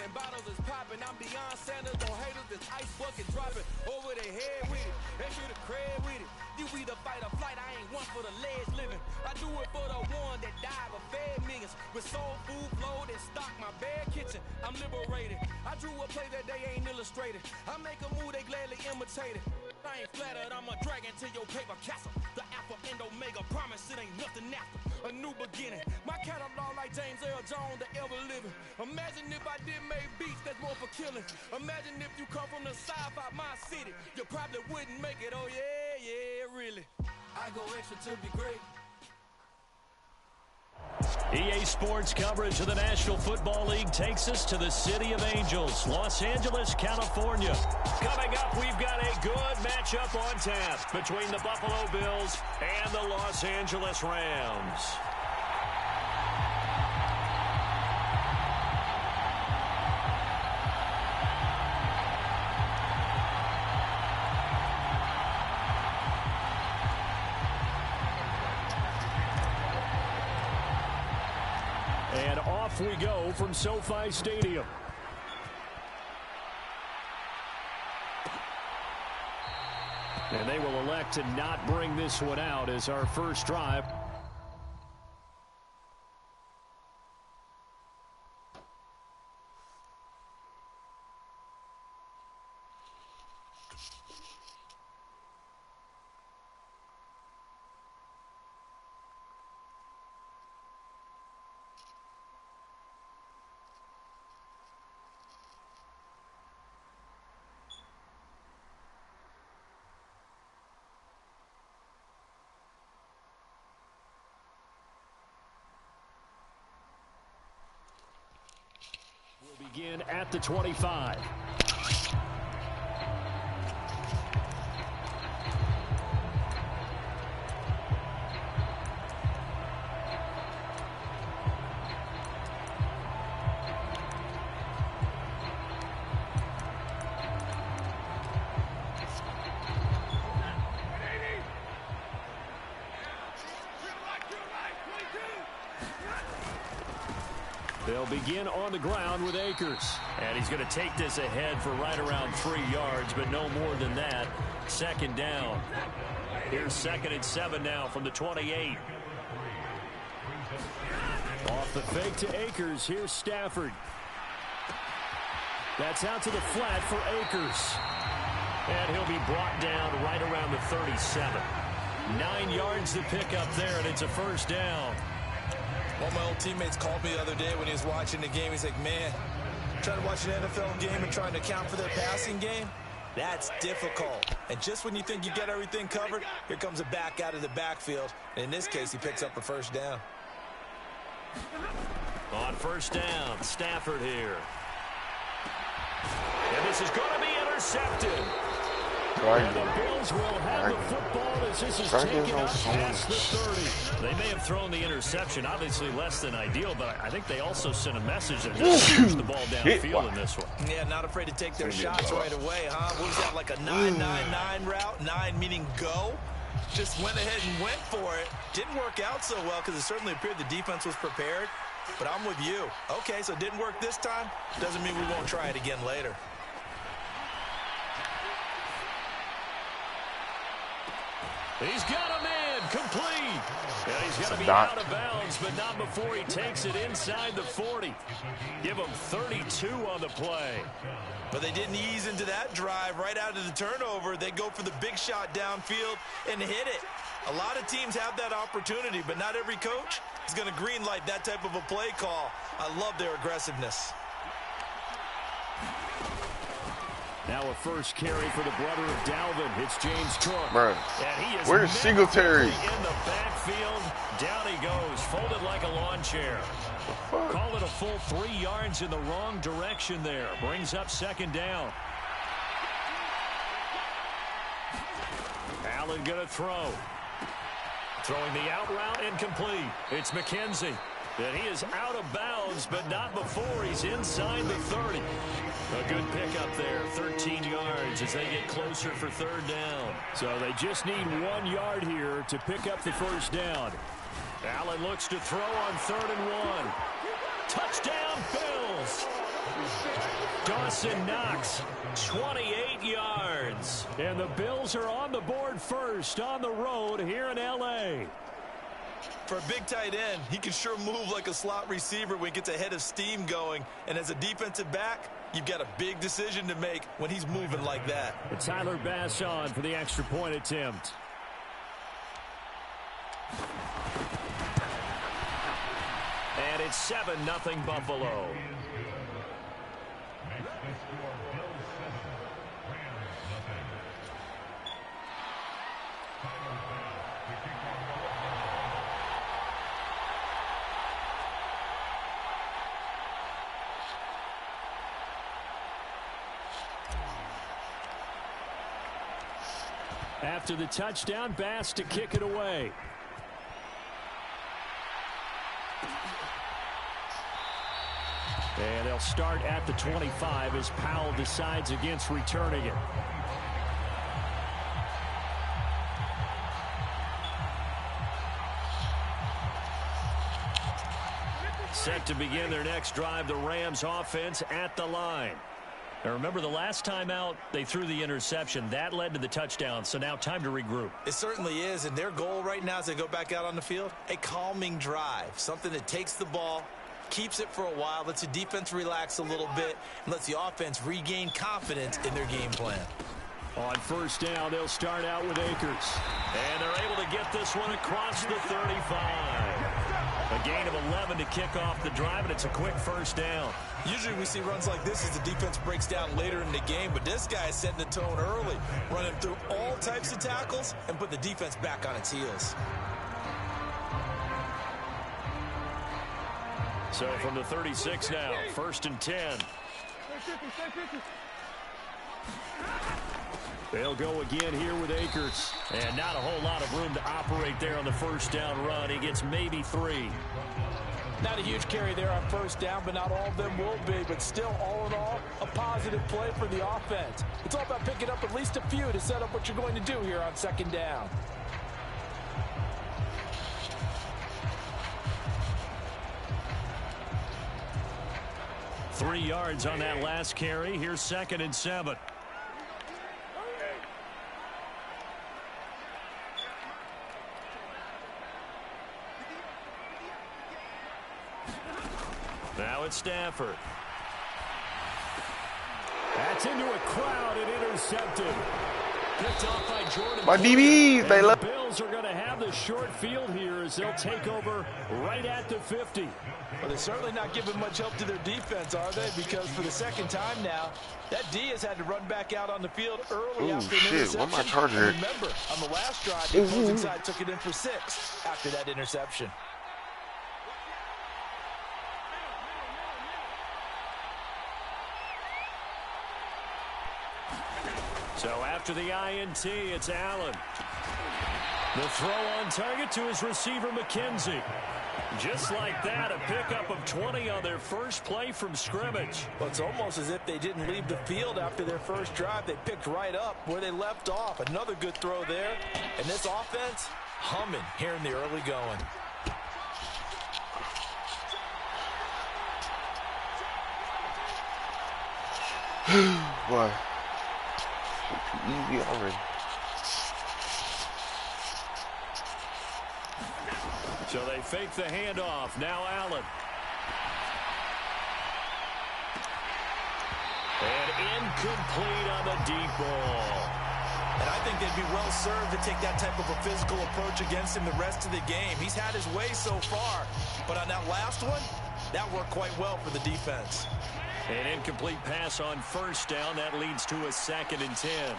and bottles is popping. I'm beyond Sanders on haters, this ice bucket dropping over their head with it. They should have cred with it. You either fight or flight, I ain't one for the ledge living. I do it for the one that died but fed millions. With soul food flowed and stock my bare kitchen. I'm liberated. I drew a play that they ain't illustrated. I make a move, they gladly imitate it. I ain't flattered, I'm a dragon to your paper castle. The Alpha and Omega, promise it ain't nothing after. A new beginning. My catalog like James Earl Jones, the ever living. Imagine if I did make beats that's more for killing. Imagine if you come from the south out my city. You probably wouldn't make it, oh yeah, really. I go extra to be great. EA Sports coverage of the National Football League takes us to the City of Angels, Los Angeles, California. Coming up, we've got a good matchup on tap between the Buffalo Bills and the Los Angeles Rams. And off we go from SoFi Stadium. And they will elect to not bring this one out as our first drive. Begin at the 25. They'll begin on the ground with Akers. And he's going to take this ahead for right around 3 yards, but no more than that. Second down. Here's 2nd and 7 now from the 28. Off the fake to Akers. Here's Stafford. That's out to the flat for Akers. And he'll be brought down right around the 37. 9 yards to pick up there, and it's a first down. One of my old teammates called me the other day when he was watching the game. He's like, man, trying to watch an NFL game and trying to account for their passing game, that's difficult. And just when you think you get everything covered, here comes a back out of the backfield. And in this case, he picks up a first down. On first down, Stafford here. And this is going to be intercepted. And the Bills will have the football as this is taken up past the 30. They may have thrown the interception, obviously less than ideal, but I think they also sent a message that just push the ball downfield in this one. Yeah, not afraid to take their shots right away, huh? What was that, like a 9-9-9 route? 9 meaning go? Just went ahead and went for it. Didn't work out so well because it certainly appeared the defense was prepared. But I'm with you. Okay, so it didn't work this time. Doesn't mean we won't try it again later. He's got a man complete. And he's going to be out of bounds, but not before he takes it inside the 40. Give him 32 on the play. But they didn't ease into that drive right out of the turnover. They go for the big shot downfield and hit it. A lot of teams have that opportunity, but not every coach is going to greenlight that type of a play call. I love their aggressiveness. Now a first carry for the brother of Dalvin. It's James Cook. Bro, where's Singletary? In the backfield, down he goes, folded like a lawn chair. Call it a full 3 yards in the wrong direction there. Brings up second down. Allen going to throw. Throwing the out route incomplete. It's McKenzie. And he is out of bounds, but not before he's inside the 30. A good pickup there, 13 yards as they get closer for third down. So they just need 1 yard here to pick up the first down. Allen looks to throw on 3rd and 1. Touchdown, Bills. Dawson Knox, 28 yards. And the Bills are on the board first on the road here in L.A. For a big tight end, he can sure move like a slot receiver when he gets a head of steam going. And as a defensive back, you've got a big decision to make when he's moving like that. But Tyler Bass on for the extra point attempt. And it's 7-0 Buffalo. After the touchdown, Bass to kick it away. And they'll start at the 25 as Powell decides against returning it. Set to begin their next drive, the Rams offense at the line. Now remember, the last time out, they threw the interception. That led to the touchdown, so now time to regroup. It certainly is, and their goal right now as they go back out on the field, a calming drive, something that takes the ball, keeps it for a while, lets the defense relax a little bit, and lets the offense regain confidence in their game plan. On first down, they'll start out with Akers. And they're able to get this one across the 35. A gain of 11 to kick off the drive, and it's a quick first down. Usually we see runs like this as the defense breaks down later in the game, but this guy is setting the tone early, running through all types of tackles and put the defense back on its heels. So from the 36 now, 1st and 10. They'll go again here with Akers. And not a whole lot of room to operate there on the first down run. He gets maybe 3. Not a huge carry there on first down, but not all of them will be. But still, all in all, a positive play for the offense. It's all about picking up at least a few to set up what you're going to do here on second down. Three yards on that last carry. Here's 2nd and 7. Now it's Stafford. That's into a crowd and intercepted. Picked off by Jordan. My DBs, they love. The Bills are going to have the short field here as they'll take over right at the 50. Well, they're certainly not giving much help to their defense, are they? Because for the second time now, that D has had to run back out on the field early after an interception. What my charger? Remember, on the last drive, the opposing side took it in for 6 after that interception. So after the INT, it's Allen. The throw on target to his receiver, McKenzie. Just like that, a pickup of 20 on their first play from scrimmage. Well, it's almost as if they didn't leave the field after their first drive. They picked right up where they left off. Another good throw there. And this offense, humming here in the early going. Boy. Too easy already. So they fake the handoff. Now Allen. And incomplete on the deep ball. And I think they'd be well served to take that type of a physical approach against him the rest of the game. He's had his way so far, but on that last one, that worked quite well for the defense. An incomplete pass on first down. That leads to a 2nd and 10.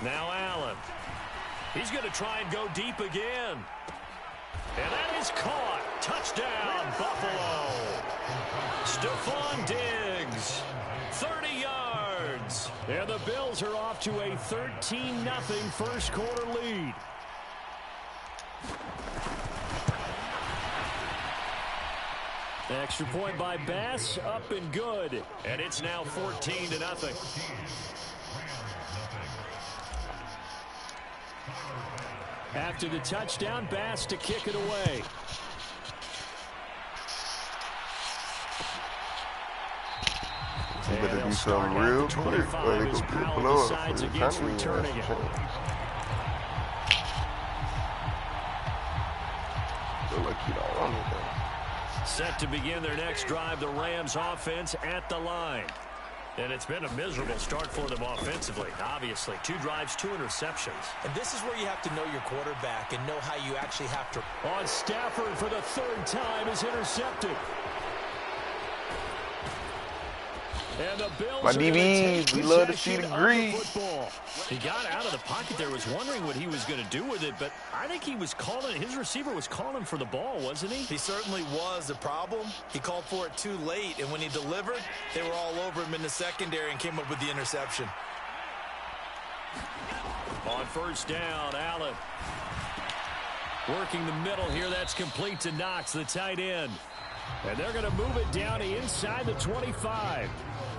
Now Allen. He's going to try and go deep again. And that is caught. Touchdown, Buffalo. Stephon Diggs. 30 yards. And the Bills are off to a 13-0 first quarter lead. Extra point by Bass, up and good. And it's now 14-0. After the touchdown, Bass to kick it away. better they'll do start something at real the quick, or 25 they as gonna get Powell blown up. decides For the against time returning it. Look like he don't want it though. Set to begin their next drive, the Rams offense at the line. And it's been a miserable start for them offensively, obviously. 2 drives, 2 interceptions. And this is where you have to know your quarterback and know how you actually have to. On Stafford for the 3rd time is intercepted. And the Bills My are gonna DBs, take we love to possession see the of grease. football. He got out of the pocket there, was wondering what he was going to do with it, but I think he was calling, his receiver was calling for the ball, wasn't he? He certainly was. The problem, he called for it too late, and when he delivered, they were all over him in the secondary and came up with the interception. On 1st down, Allen. Working the middle here, that's complete to Knox, the tight end. And they're going to move it down to inside the 25.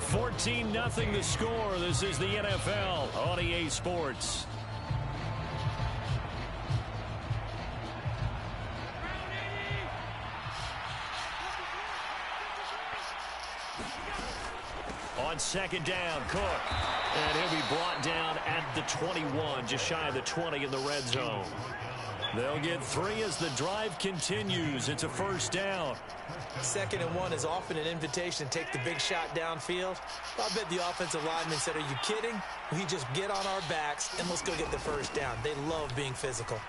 14-0 the score. This is the NFL on EA Sports. On 2nd down, Cook. And he'll be brought down at the 21, just shy of the 20 in the red zone. They'll get 3 as the drive continues. It's a 1st down. 2nd and 1 is often an invitation to take the big shot downfield. I bet the offensive lineman said, are you kidding? We just get on our backs and let's go get the 1st down. They love being physical.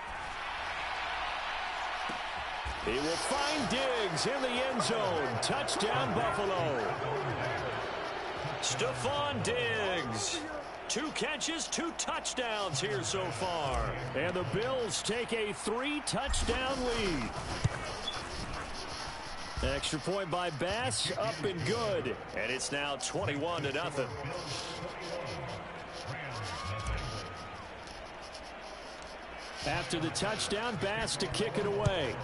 He will find Diggs in the end zone. Touchdown, Buffalo. Stephon Diggs. 2 catches, 2 touchdowns here so far. And the Bills take a 3-touchdown lead. Extra point by Bass, up and good. And it's now 21-0. After the touchdown, Bass to kick it away.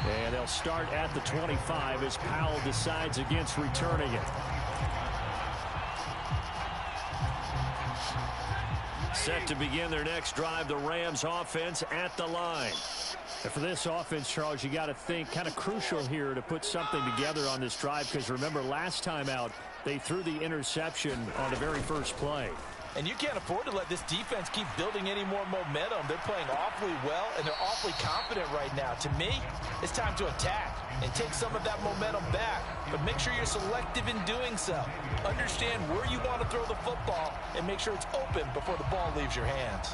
And they'll start at the 25 as Powell decides against returning it. Set to begin their next drive, the Rams offense at the line. And for this offense, Charles, you got to think kind of crucial here to put something together on this drive, because remember last time out they threw the interception on the very first play. And you can't afford to let this defense keep building any more momentum. They're playing awfully well, and they're awfully confident right now. To me, it's time to attack and take some of that momentum back. But make sure you're selective in doing so. Understand where you want to throw the football and make sure it's open before the ball leaves your hands.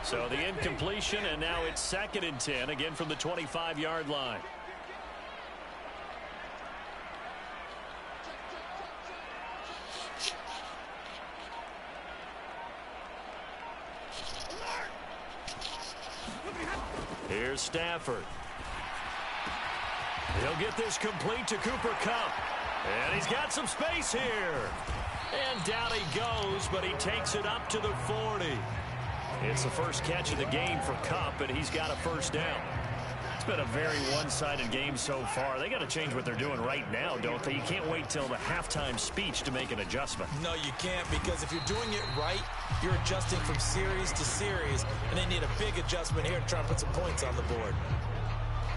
So the incompletion, and now it's 2nd and 10, again from the 25-yard line. Here's Stafford. He'll get this complete to Cooper Kupp. And he's got some space here. And down he goes, but he takes it up to the 40. It's the first catch of the game for Kupp, and he's got a 1st down. It's been a very one-sided game so far. They got to change what they're doing right now, don't they? You can't wait till the halftime speech to make an adjustment. No, you can't, because if you're doing it right, you're adjusting from series to series, and they need a big adjustment here to try and put some points on the board.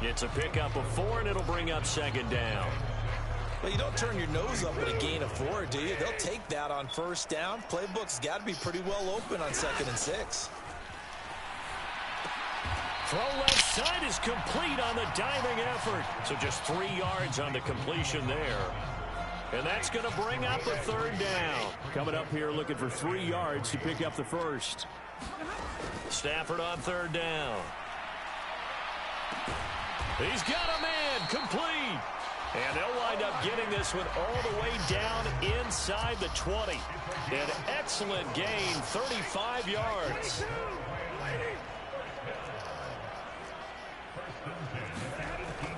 It's a pickup of 4, and it'll bring up 2nd down. Well, you don't turn your nose up at a gain of 4, do you? They'll take that on 1st down. Playbook's got to be pretty well open on 2nd and 6. Throw left side is complete on the diving effort. So just 3 yards on the completion there. And that's going to bring up a 3rd down. Coming up here looking for 3 yards to pick up the 1st. Stafford on 3rd down. He's got a man, complete. And they'll wind up getting this one all the way down inside the 20. An excellent gain, 35 yards.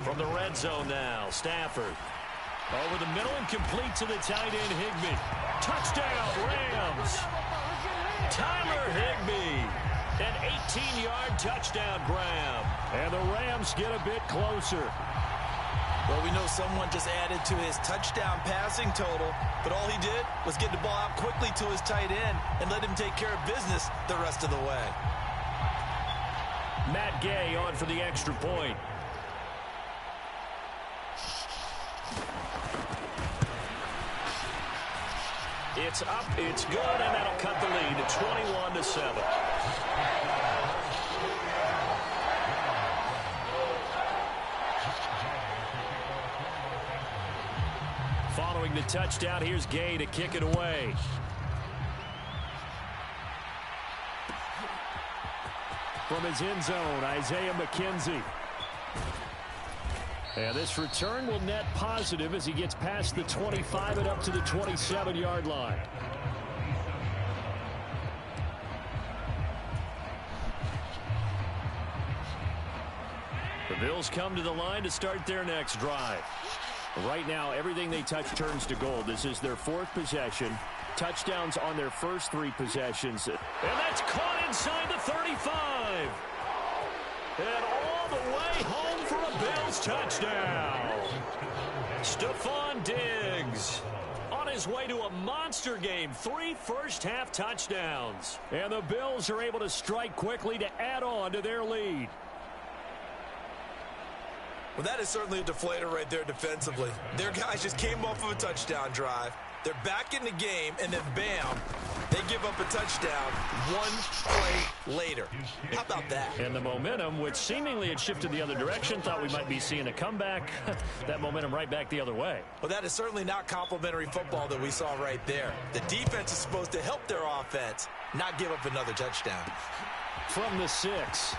From the red zone now, Stafford. Over the middle and complete to the tight end, Higbee. Touchdown, Rams. Tyler Higbee. An 18-yard touchdown grab. And the Rams get a bit closer. Well, we know someone just added to his touchdown passing total, but all he did was get the ball out quickly to his tight end and let him take care of business the rest of the way. Matt Gay on for the extra point. It's up, it's good, and that'll cut the lead to 21-7. Following the touchdown, here's Gay to kick it away. From his end zone, Isaiah McKenzie. And this return will net positive as he gets past the 25 and up to the 27-yard line. The Bills come to the line to start their next drive. Right now, everything they touch turns to gold. This is their fourth possession. Touchdowns on their first three possessions. And that's caught inside the 35. And all the way home for a Bills touchdown. Stephon Diggs on his way to a monster game. 3 first-half touchdowns. And the Bills are able to strike quickly to add on to their lead. Well, that is certainly a deflator right there defensively. Their guys just came off of a touchdown drive. They're back in the game, and then bam, they give up a touchdown 1 play later. How about that? And the momentum, which seemingly had shifted the other direction, thought we might be seeing a comeback. That momentum right back the other way. Well, that is certainly not complimentary football that we saw right there. The defense is supposed to help their offense, not give up another touchdown. From the 6.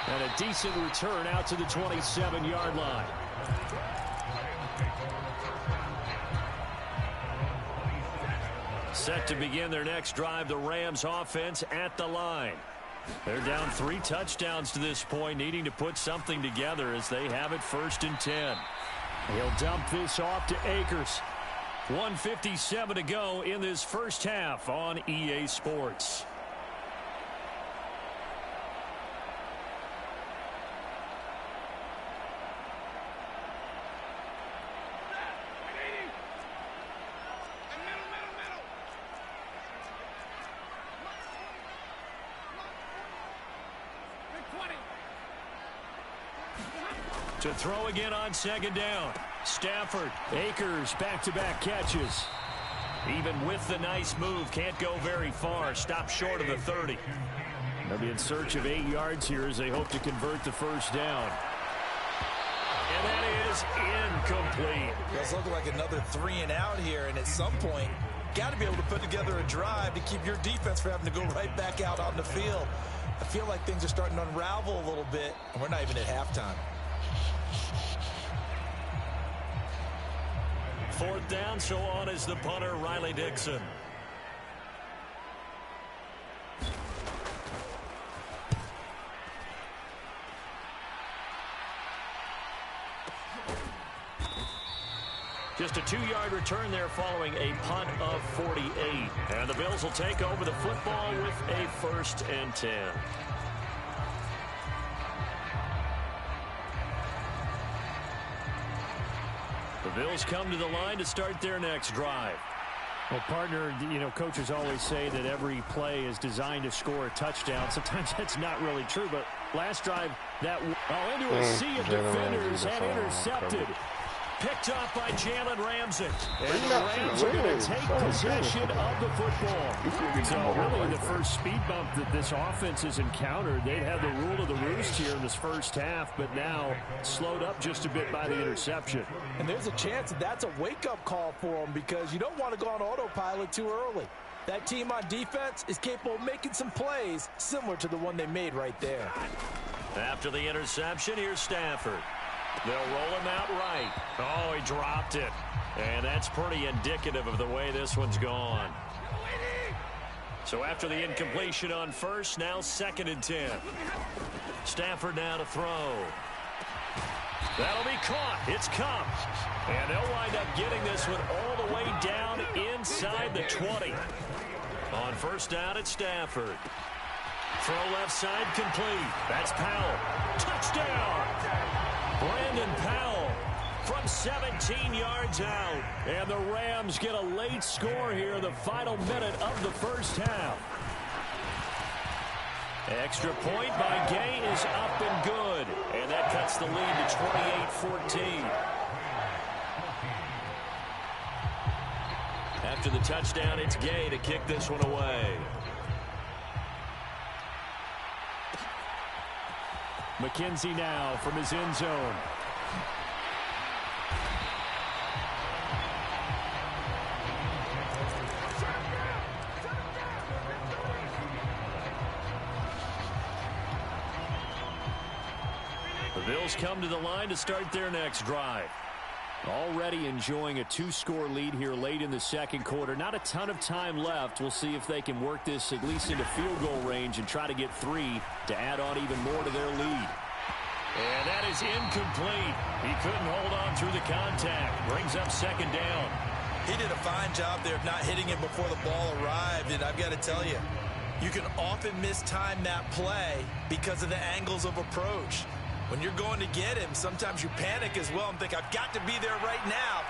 And a decent return out to the 27-yard line. Set to begin their next drive, the Rams offense at the line. They're down 3 touchdowns to this point, needing to put something together as they have it 1st and 10. He'll dump this off to Akers. 1:57 to go in this first half on EA Sports. To throw again on 2nd down. Stafford, Akers, back-to-back catches. Even with the nice move, can't go very far. Stop short of the 30. They'll be in search of 8 yards here as they hope to convert the first down. And that is incomplete. It's looking like another 3 and out here, and at some point, got to be able to put together a drive to keep your defense from having to go right back out on the field. I feel like things are starting to unravel a little bit, and we're not even at halftime. 4th down, so on is the punter, Riley Dixon. Just a 2-yard return there following a punt of 48. And the Bills will take over the football with a 1st and 10. The Bills come to the line to start their next drive. Well, partner, you know, coaches always say that every play is designed to score a touchdown. Sometimes that's not really true, but last drive, that into a sea of defenders and intercepted. Picked off by Jalen Ramsey. And the Rams are going to take possession of the football. So really the first speed bump that this offense has encountered, they've had the rule of the roost here in this first half, but now slowed up just a bit by the interception. And there's a chance that that's a wake-up call for them because you don't want to go on autopilot too early. That team on defense is capable of making some plays similar to the one they made right there. After the interception, here's Stafford. They'll roll him out right. Oh, he dropped it. And that's pretty indicative of the way this one's gone. So after the incompletion on first, now 2nd and 10. Stafford now to throw. That'll be caught. It's Cup. And they'll wind up getting this one all the way down inside the 20. On first down, it's Stafford. Throw left side complete. That's Powell. Touchdown! Brandon Powell from 17 yards out. And the Rams get a late score here, the final minute of the first half. Extra point by Gay is up and good. And that cuts the lead to 28-14. After the touchdown, it's Gay to kick this one away. McKenzie now from his end zone. The Bills come to the line to start their next drive. Already enjoying a 2-score lead here late in the second quarter. Not a ton of time left. We'll see if they can work this at least into field goal range and try to get 3 to add on even more to their lead. And that is incomplete. He couldn't hold on through the contact. Brings up 2nd down. He did a fine job there of not hitting it before the ball arrived. And I've got to tell you, you can often mistime that play because of the angles of approach. When you're going to get him, sometimes you panic as well and think, I've got to be there right now.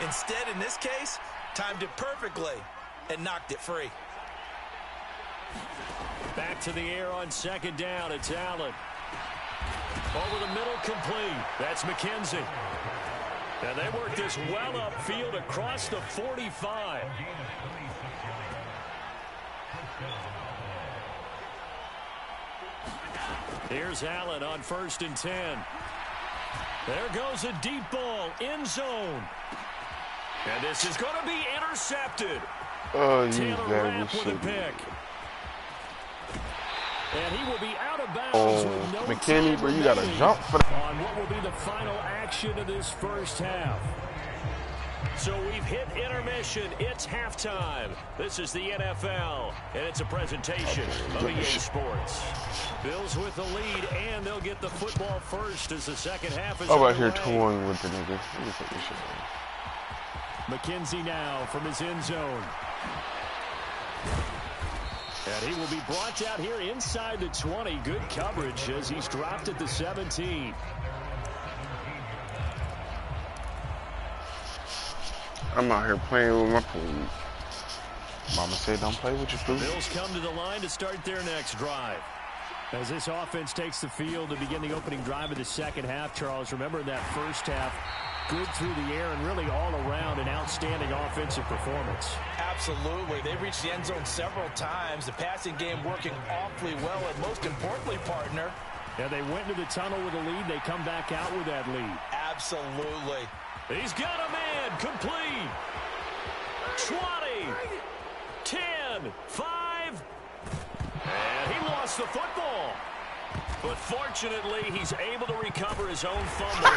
Instead, in this case, timed it perfectly and knocked it free. Back to the air on 2nd down. It's Allen. Over the middle, complete. That's McKenzie. And they work this well upfield across the 45. Here's Allen on 1st and 10. There goes a deep ball, end zone. And this is going to be intercepted. Oh, you Taylor Rapp with a pick. And he will be out of bounds with no McKinney, bro, you got to jump for that. On what will be the final action of this first half. So we've hit intermission. It's halftime. This is the NFL, and it's a presentation of EA Sports. Bills with the lead, and they'll get the football first as the second half is I'm out here touring with the nigga. Let me take this shit off. McKenzie now from his end zone. And he will be brought out here inside the 20. Good coverage as he's dropped at the 17. I'm out here playing with my food. Mama said don't play with your food. Bills come to the line to start their next drive. As this offense takes the field to begin the opening drive of the second half, Charles, remember in that first half, good through the air and really all around an outstanding offensive performance. Absolutely. They reached the end zone several times. The passing game working awfully well, and most importantly, partner. Yeah, they went into the tunnel with a lead. They come back out with that lead. Absolutely. He's got a man, complete. 20, 10, 5, and he lost the football. But fortunately, he's able to recover his own fumble.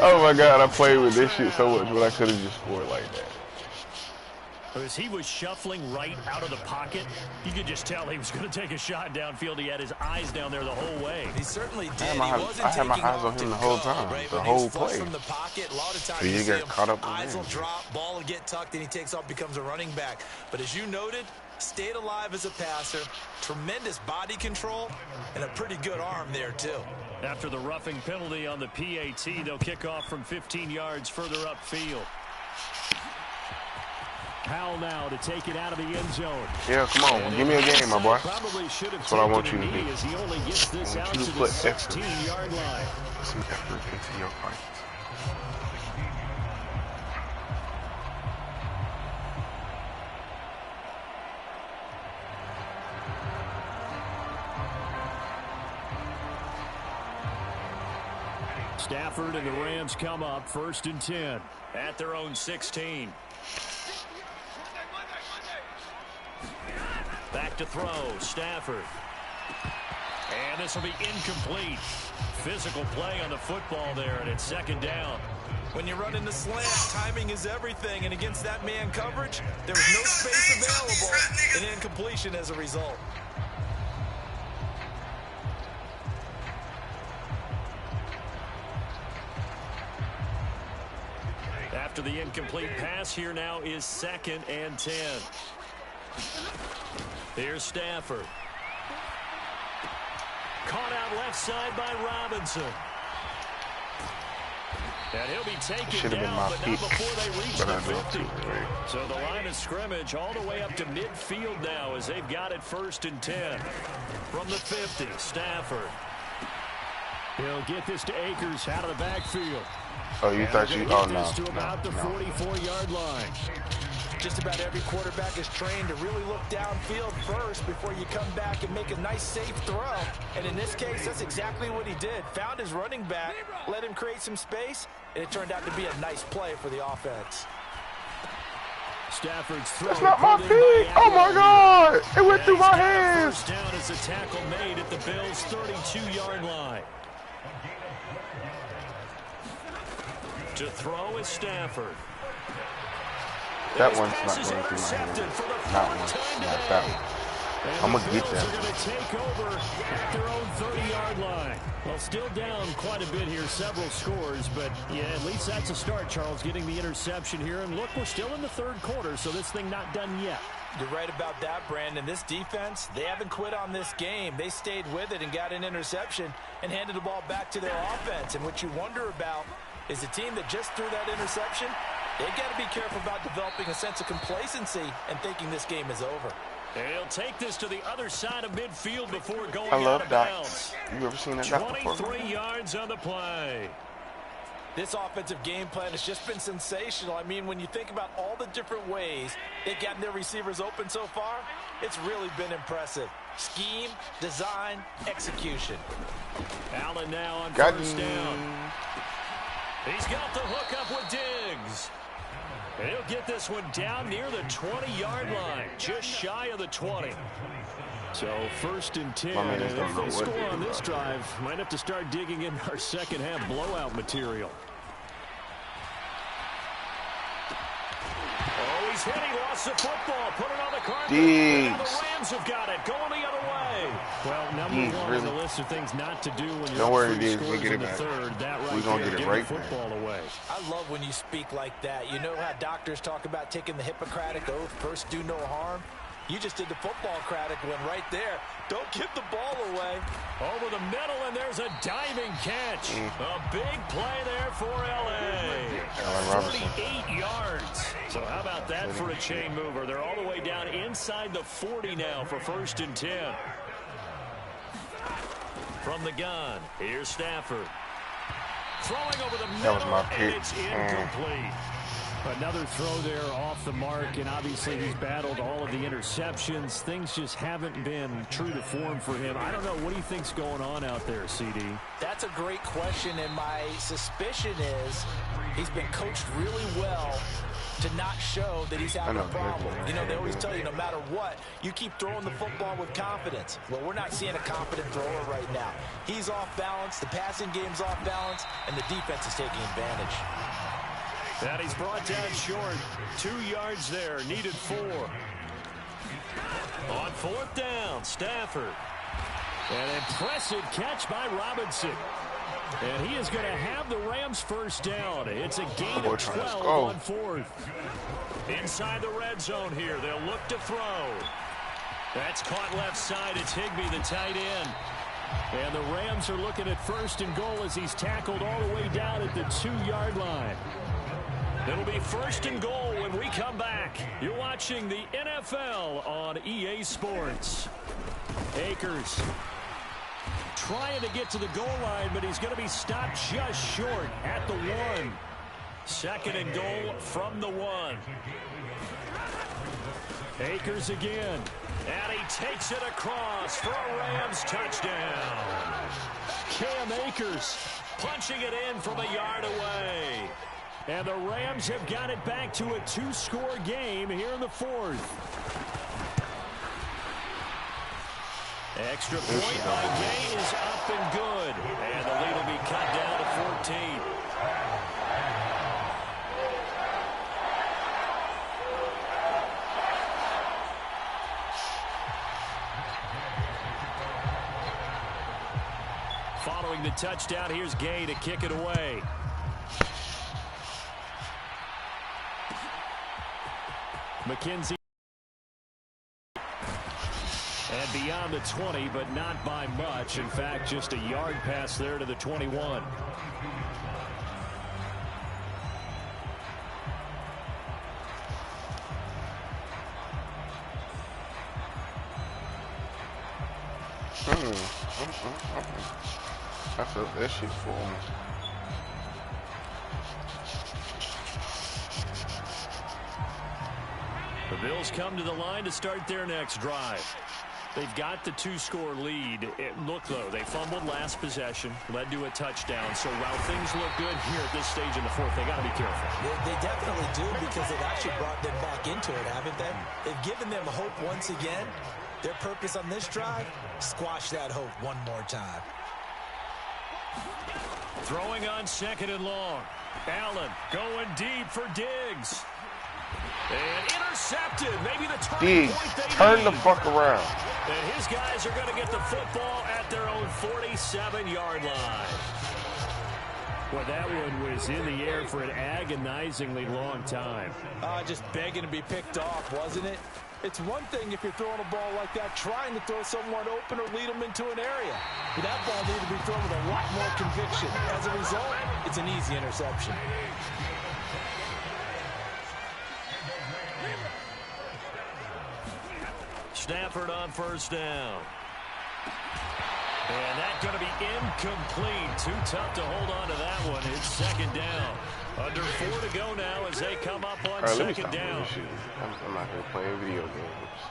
Oh my God, I played with this shit so much, but I could have just scored like that. As he was shuffling right out of the pocket, you could just tell he was going to take a shot downfield. He had his eyes down there the whole way. He certainly did. I had my eyes on him the whole time, the whole play. From the pocket, a lot of times So you get caught up. Eyes will drop, ball will get tucked, and he takes off, becomes a running back. But as you noted, stayed alive as a passer, tremendous body control, and a pretty good arm there too. After the roughing penalty on the PAT, they'll kick off from 15 yards further upfield. Powell now to take it out of the end zone. Yeah, come on. Give me a game, my boy. Probably should have That's what I want you to do. as he only gets this out to the 16-yard line. Some effort into your fight. Stafford and the Rams come up 1st and 10 at their own 16. back to throw. Stafford. And this will be incomplete. Physical play on the football there, and it's second down. When you run in the slant, timing is everything, and against that man coverage, there was no space available, and incompletion as a result. After the incomplete pass, here now is 2nd and 10. Here's Stafford. Caught out left side by Robinson. And he'll be taken down, but not before they reach the 50. So the line of scrimmage all the way up to midfield now as they've got it 1st and 10. From the 50, Stafford. He'll get this to Akers out of the backfield. Oh, you thought you... Oh, no. To about the 44-yard line. Just about every quarterback is trained to really look downfield first before you come back and make a nice, safe throw. And in this case, that's exactly what he did. Found his running back, let him create some space, and it turned out to be a nice play for the offense. Stafford's throw. That's not my feet. Oh, my God. It went through my hands. First down as a tackle made at the Bills' 32-yard line. To throw is Stafford. That one's not going through my hands. That one. Not that one. I'm going to get that. They're going to take over at their own 30-yard line. Well, still down quite a bit here, several scores, but yeah, at least that's a start, Charles, getting the interception here. And look, we're still in the 3rd quarter, so this thing not done yet. You're right about that, Brandon. This defense, they haven't quit on this game. They stayed with it and got an interception and handed the ball back to their offense. And what you wonder about is a team that just threw that interception, they've got to be careful about developing a sense of complacency and thinking this game is over. He'll take this to the other side of midfield before going out of bounds. You ever seen that doc before? 23 yards on the play. This offensive game plan has just been sensational. I mean, when you think about all the different ways they've gotten their receivers open so far, it's really been impressive. Scheme, design, execution. Allen now on first down. He's got the hook up with Diggs. And he'll get this one down near the 20-yard line, just shy of the 20. So 1st and 10. And if they score on this drive, might have to start digging in our second half blowout material. Oh, he's hit. He lost the football. Put it on the carpet. Now the Rams have got it. Going the other way. Well, number one on the list of things not to do when you're up 3 scores in the 3rd. That right there, give the football away. I love when you speak like that. You know how doctors talk about taking the Hippocratic oath, first do no harm? You just did the football-cratic one right there. Don't give the ball away. Over the middle, and there's a diving catch. A big play there for L.A. 48 yards. So how about that for a chain mover? They're all the way down inside the 40 now for 1st and 10. From the gun, here's Stafford. Throwing over the middle, and it's incomplete. Another throw there off the mark, and obviously he's battled all of the interceptions. Things just haven't been true to form for him. I don't know. What do you think's going on out there, CD? That's a great question, and my suspicion is he's been coached really well to not show that he's having a problem. You know, they always tell you no matter what, you keep throwing the football with confidence. Well, we're not seeing a confident thrower right now. He's off balance, the passing game's off balance, and the defense is taking advantage. And he's brought down short. 2 yards there, needed 4. On 4th down, Stafford. An impressive catch by Robinson. And he is going to have the Rams first down. It's a gain of 12 on 4th. Inside the red zone here, they'll look to throw. That's caught left side. It's Higbee, the tight end. And the Rams are looking at 1st and goal as he's tackled all the way down at the 2-yard line. It'll be 1st and goal when we come back. You're watching the NFL on EA Sports. Akers trying to get to the goal line, but he's going to be stopped just short at the 1. 2nd and goal from the 1. Akers again. And he takes it across for a Rams touchdown. Cam Akers punching it in from a yard away. And the Rams have got it back to a 2-score game here in the 4th. Extra point by Gay is up and good. And the lead will be cut down to 14. Following the touchdown, here's Gay to kick it away. McKenzie. And beyond the 20, but not by much. In fact, just a yard pass there to the 21. I felt that shit for me. The Bills come to the line to start their next drive. They've got the 2-score lead. Look, though, they fumbled last possession, led to a touchdown. So while things look good here at this stage in the fourth, they got to be careful. They definitely do, because they've actually brought them back into it, haven't they? They've given them hope once again. Their purpose on this drive, squash that hope one more time. Throwing on 2nd and long. Allen going deep for Diggs. And intercepted. Maybe the turning point they turn need. the fuck around. And his guys are going to get the football at their own 47-yard line. Well, that one was in the air for an agonizingly long time. Just begging to be picked off, wasn't it? It's one thing if you're throwing a ball like that, trying to throw someone open or lead them into an area. But that ball needed to be thrown with a lot more conviction. As a result, it's an easy interception. Stafford on 1st down. And that's going to be incomplete. Too tough to hold on to that one. It's 2nd down. Under 4 to go now as they come up on 2nd down. I'm not here playing video games.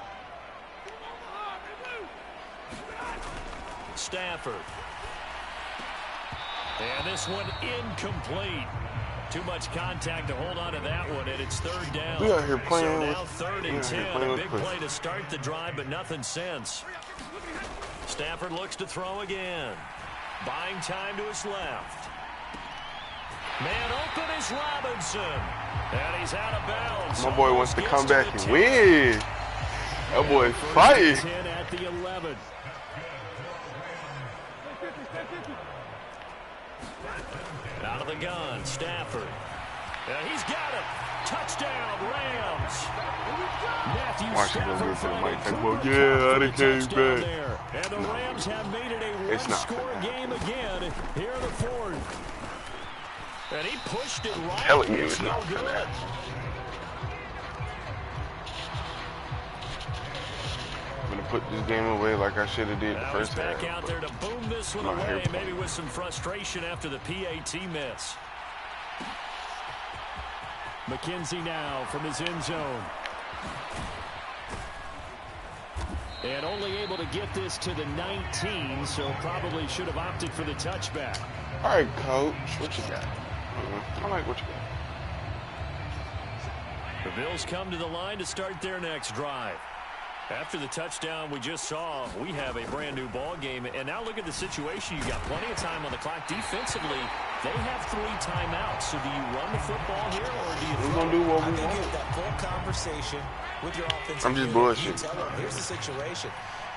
Stafford. And this one incomplete. Too much contact to hold on to that one, and it's 3rd down. We out here playing so now 3rd and 10. A big play to start the drive, but nothing since. Stafford looks to throw again. Buying time to his left. Man open is Robinson. And he's out of bounds. My boy wants to come back and win. That boy's fighting. 10 at the 11. Out of the gun, Stafford. And he's got it. Touchdown, Rams. Matthew Stafford finally yeah, I came back. There. And the Rams have made it a one-score game again here in the 4th. And he pushed it right. Telling you it's no good. I'm gonna put this game away like I should have did the first half. Back out there to boom this one away, maybe with some frustration after the PAT miss. McKenzie now from his end zone. And only able to get this to the 19, so probably should have opted for the touchback. All right, coach, what you got? I like what you got. The Bills come to the line to start their next drive. After the touchdown we just saw, we have a brand new ball game. And now look at the situation. You've got plenty of time on the clock. Defensively, they have 3 timeouts. So do you run the football here, or do you We're going to do what we want. I think you have that full conversation with your offensive. I'm just bullshit. Here's the situation.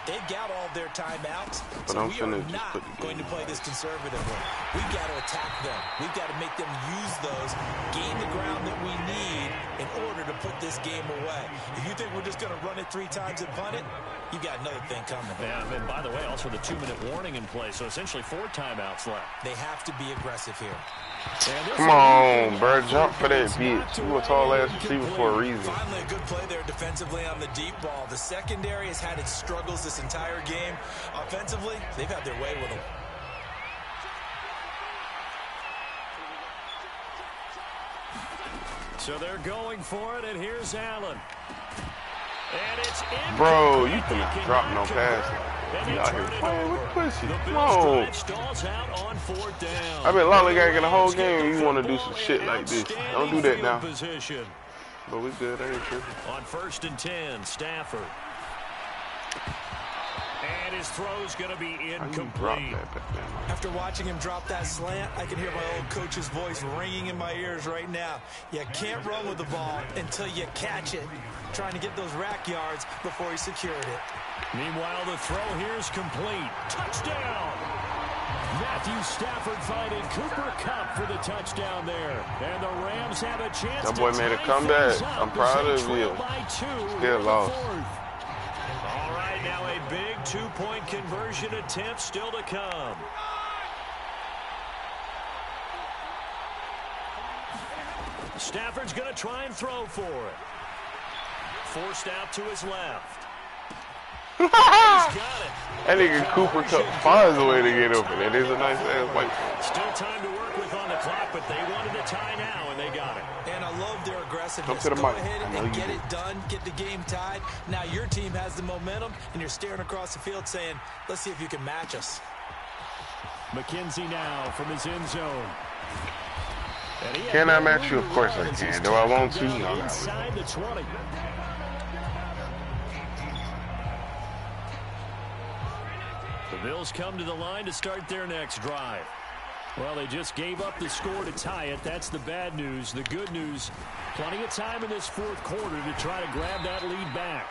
They've got all their timeouts, but so we are not going to play this conservatively. We've got to attack them. We've got to make them use those, gain the ground that we need in order to put this game away. If you think we're just going to run it 3 times and punt it, you've got another thing coming. Yeah, and by the way, also the 2-minute warning in play, so essentially 4 timeouts left. They have to be aggressive here. Come on, bro, jump for that bitch. You a tall-ass receiver for a reason. Finally, a good play there defensively on the deep ball. The secondary has had its struggles this entire game. Offensively, they've had their way with them. So they're going for it, and here's Allen. And it's in. Bro, you cannot drop no pass. You out here playing with pussy. Come on. I bet Lollygag in the whole game you want to do some shit like this. Don't do that now. But we good, I ain't tripping. On 1st and 10, Stafford. And his throw's going to be incomplete. After watching him drop that slant, I can hear my old coach's voice ringing in my ears right now. You can't run with the ball until you catch it. Trying to get those rack yards before he secured it. Meanwhile, the throw here is complete. Touchdown! Matthew Stafford finding Cooper Kupp for the touchdown there. And the Rams have a chance that boy made a comeback. I'm proud of you. Still lost. All right, now a big two-point conversion attempt still to come. Stafford's going to try and throw for it. Forced out to his left. He's got it. That nigga Cooper Kupp finds a way to get open. It is a nice ass white. Still time to work with on the clock, but they wanted a tie now, and they got it. And I love their aggressiveness. Come to the Go mic. ahead and get it done, get the game tied. Now your team has the momentum, and you're staring across the field saying, let's see if you can match us. McKenzie now from his end zone. Can I match you? Of course I can. Do I want to? No, not inside the 20. The Bills come to the line to start their next drive. Well, they just gave up the score to tie it. That's the bad news. The good news, plenty of time in this fourth quarter to try to grab that lead back.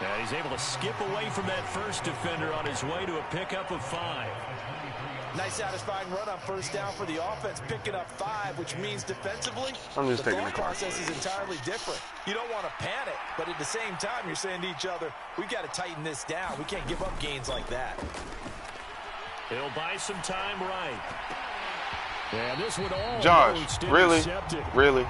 And he's able to skip away from that first defender on his way to a pickup of 5. Nice satisfying run on first down for the offense, picking up 5, which means defensively, I'm just the taking thought process is entirely different. You don't want to panic, but at the same time, you're saying to each other, we've got to tighten this down. We can't give up gains like that. He'll buy some time right. And this would all Josh, really? Really?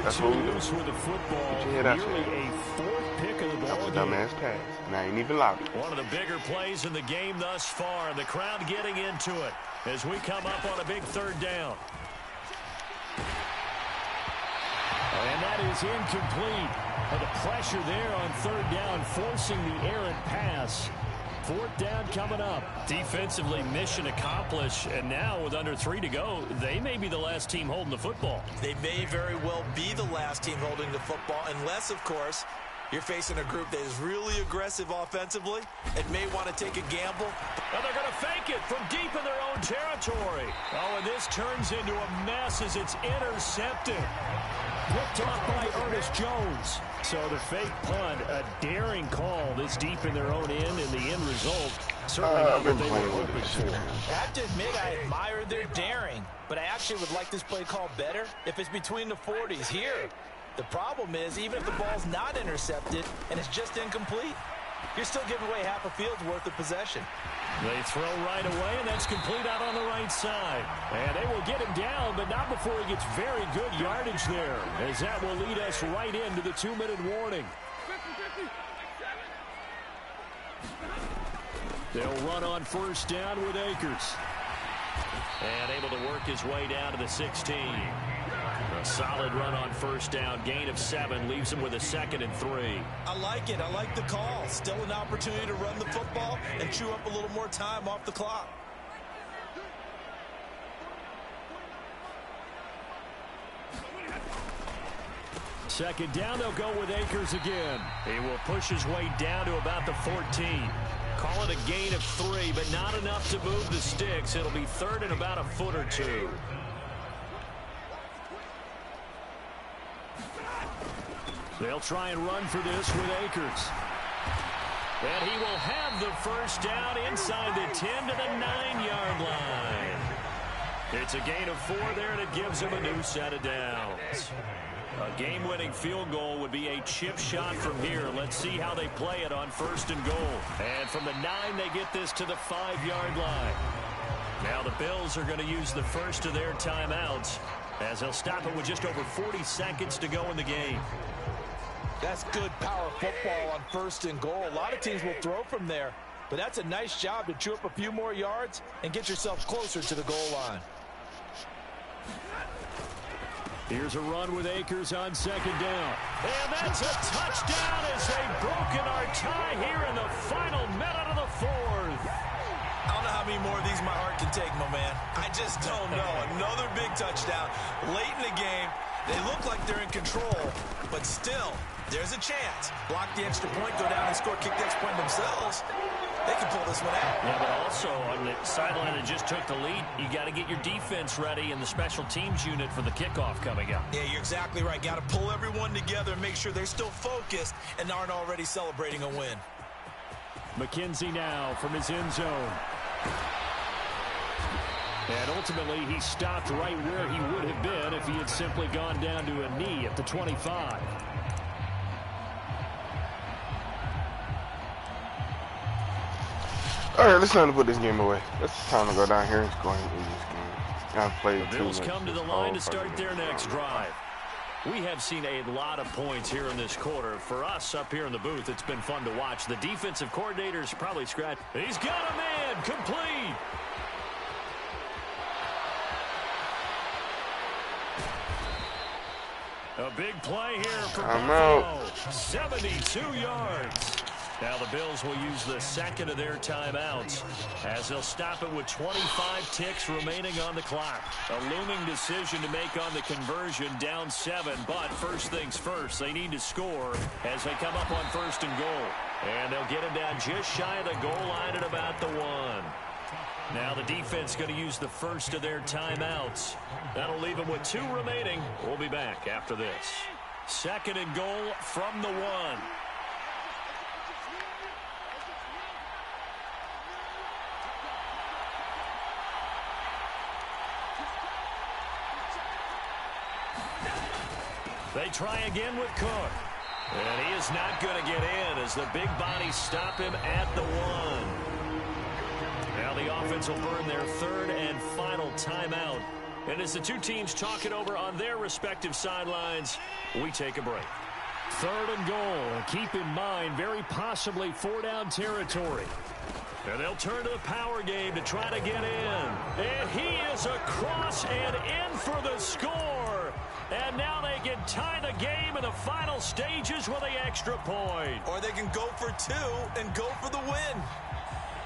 That's what we do. With the football, Did you hear that nearly shit? a fourth pick of the ball. That was a game. dumbass pass. And I ain't even loud. One of the bigger plays in the game thus far, and the crowd getting into it as we come up on a big third down. And that is incomplete. And the pressure there on third down, forcing the errant pass. Fourth down coming up. Defensively, mission accomplished. And now with under 3 to go, they may be the last team holding the football. They may very well be the last team holding the football, unless, of course, you're facing a group that is really aggressive offensively and may want to take a gamble. Well, they're going to fake it from deep in their own territory. Oh, and this turns into a mess as it's intercepted. Picked off by Ernest Jones. So the fake punt, a daring call this deep in their own end, and the end result certainly not what they were hoping for. I have to admit, I admire their daring, but I actually would like this play called better if it's between the 40s here. The problem is, even if the ball's not intercepted and it's just incomplete, you're still giving away half a field's worth of possession. They throw right away, and that's complete out on the right side. And they will get him down, but not before he gets very good yardage there, as that will lead us right into the 2-minute warning. They'll run on first down with Akers. And able to work his way down to the 16. A solid run on first down. Gain of 7 leaves him with a 2nd and 3. I like it. I like the call. Still an opportunity to run the football and chew up a little more time off the clock. Second down, they'll go with Akers again. He will push his way down to about the 14. Call it a gain of 3, but not enough to move the sticks. It'll be 3rd and about a foot or 2. They'll try and run for this with Akers. And he will have the first down inside the 10 to the 9-yard line. It's a gain of 4 there, and it gives him a new set of downs. A game-winning field goal would be a chip shot from here. Let's see how they play it on 1st and goal. And from the 9, they get this to the 5-yard line. Now the Bills are going to use the first of their timeouts, as they'll stop it with just over 40 seconds to go in the game. That's good power football on 1st and goal. A lot of teams will throw from there, but that's a nice job to chew up a few more yards and get yourself closer to the goal line. Here's a run with Akers on 2nd down. And that's a touchdown as they've broken our tie here in the final minute of the 4th. I don't know how many more of these my heart can take, my man. I just don't know. Another big touchdown late in the game. They look like they're in control, but still, there's a chance. Block the extra point, go down and score, kick the extra point themselves. They can pull this one out. Yeah, but also on the sideline that just took the lead, you got to get your defense ready and the special teams unit for the kickoff coming up. Yeah, you're exactly right. Got to pull everyone together and make sure they're still focused and aren't already celebrating a win. McKenzie now from his end zone. And ultimately, he stopped right where he would have been if he had simply gone down to a knee at the 25. All right, let's time to put this game away. It's time to go down here and go ahead and end this game. I've played The Bills come to the line to start their next drive. We have seen a lot of points here in this quarter. For us up here in the booth, it's been fun to watch. The defensive coordinator's probably scratched. He's got a man complete. A big play here for Buffalo. 72 yards. Now the Bills will use the second of their timeouts as they'll stop it with 25 ticks remaining on the clock. A looming decision to make on the conversion, down 7. But first things first, they need to score as they come up on 1st and goal. And they'll get him down just shy of the goal line at about the 1. Now the defense going to use the first of their timeouts. That'll leave them with 2 remaining. We'll be back after this. 2nd and goal from the 1. They try again with Cook. And he is not going to get in as the big bodies stop him at the 1. Now the offense will burn their 3rd and final timeout. And as the two teams talk it over on their respective sidelines, we take a break. 3rd and goal. And keep in mind, very possibly 4-down territory. And they'll turn to the power game to try to get in. And he is across and in for the score. And now they can tie the game in the final stages with the extra point. Or they can go for 2 and go for the win.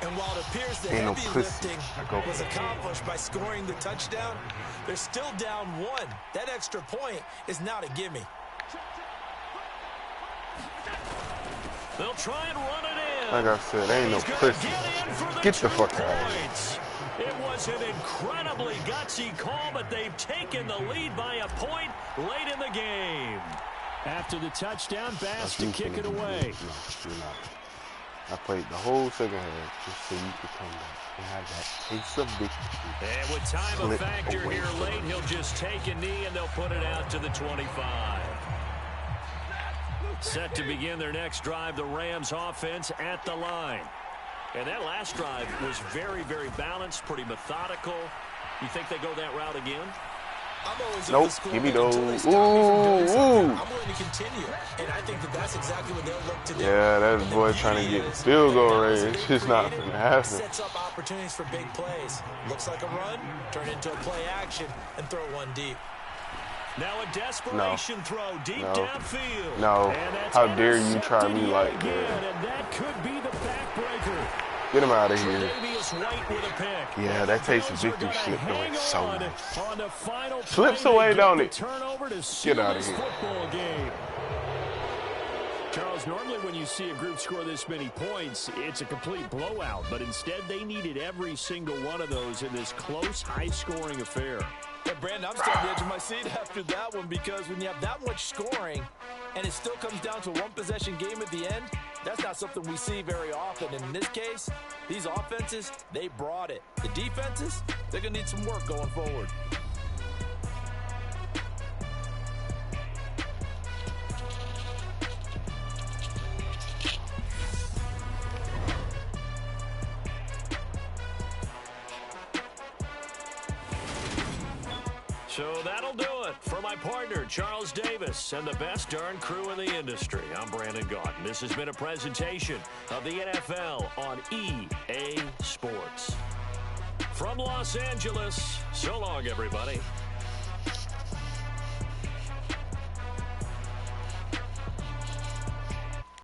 And while it appears the Ain't heavy no lifting was accomplished by scoring the touchdown, they're still down 1. That extra point is not a gimme. They'll try and run it in. Like I said, ain't no pussy. Get the fuck out of here. It was an incredibly gutsy call, but they've taken the lead by a point late in the game. After the touchdown, Bass to kick it away. No, you're not. I played the whole second half just so you could come back and have that taste of victory. And with time of factor here late, he'll just take a knee and they'll put it out to the 25. Set to begin their next drive, the Rams offense at the line. And that last drive was very, very balanced, pretty methodical. You think they go that route again? I'm always nope, give me those. Ooh. I'm willing to continue, and I think that's exactly what they'll look to do. Yeah, that boy trying to get field goal range. It's just not going to happen. Sets up opportunities for big plays. Looks like a run, turn into a play action, and throw one deep. Now a desperation throw deep downfield. No, how dare you try me like that? And that could be the backbreaker. Get him out of here. Yeah, that takes a victory slipped away so much. Slips away, don't it? Get out of here. Charles, normally when you see a group score this many points, it's a complete blowout. But instead, they needed every single one of those in this close, high-scoring affair. Yeah, Brandon, I'm still on the edge of my seat after that one because when you have that much scoring and it still comes down to a one-possession game at the end, that's not something we see very often. And in this case, these offenses, they brought it. The defenses, they're going to need some work going forward. So that'll do it for my partner, Charles Davis, and the best darn crew in the industry. I'm Brandon Gaudin. This has been a presentation of the NFL on EA Sports. From Los Angeles, so long, everybody.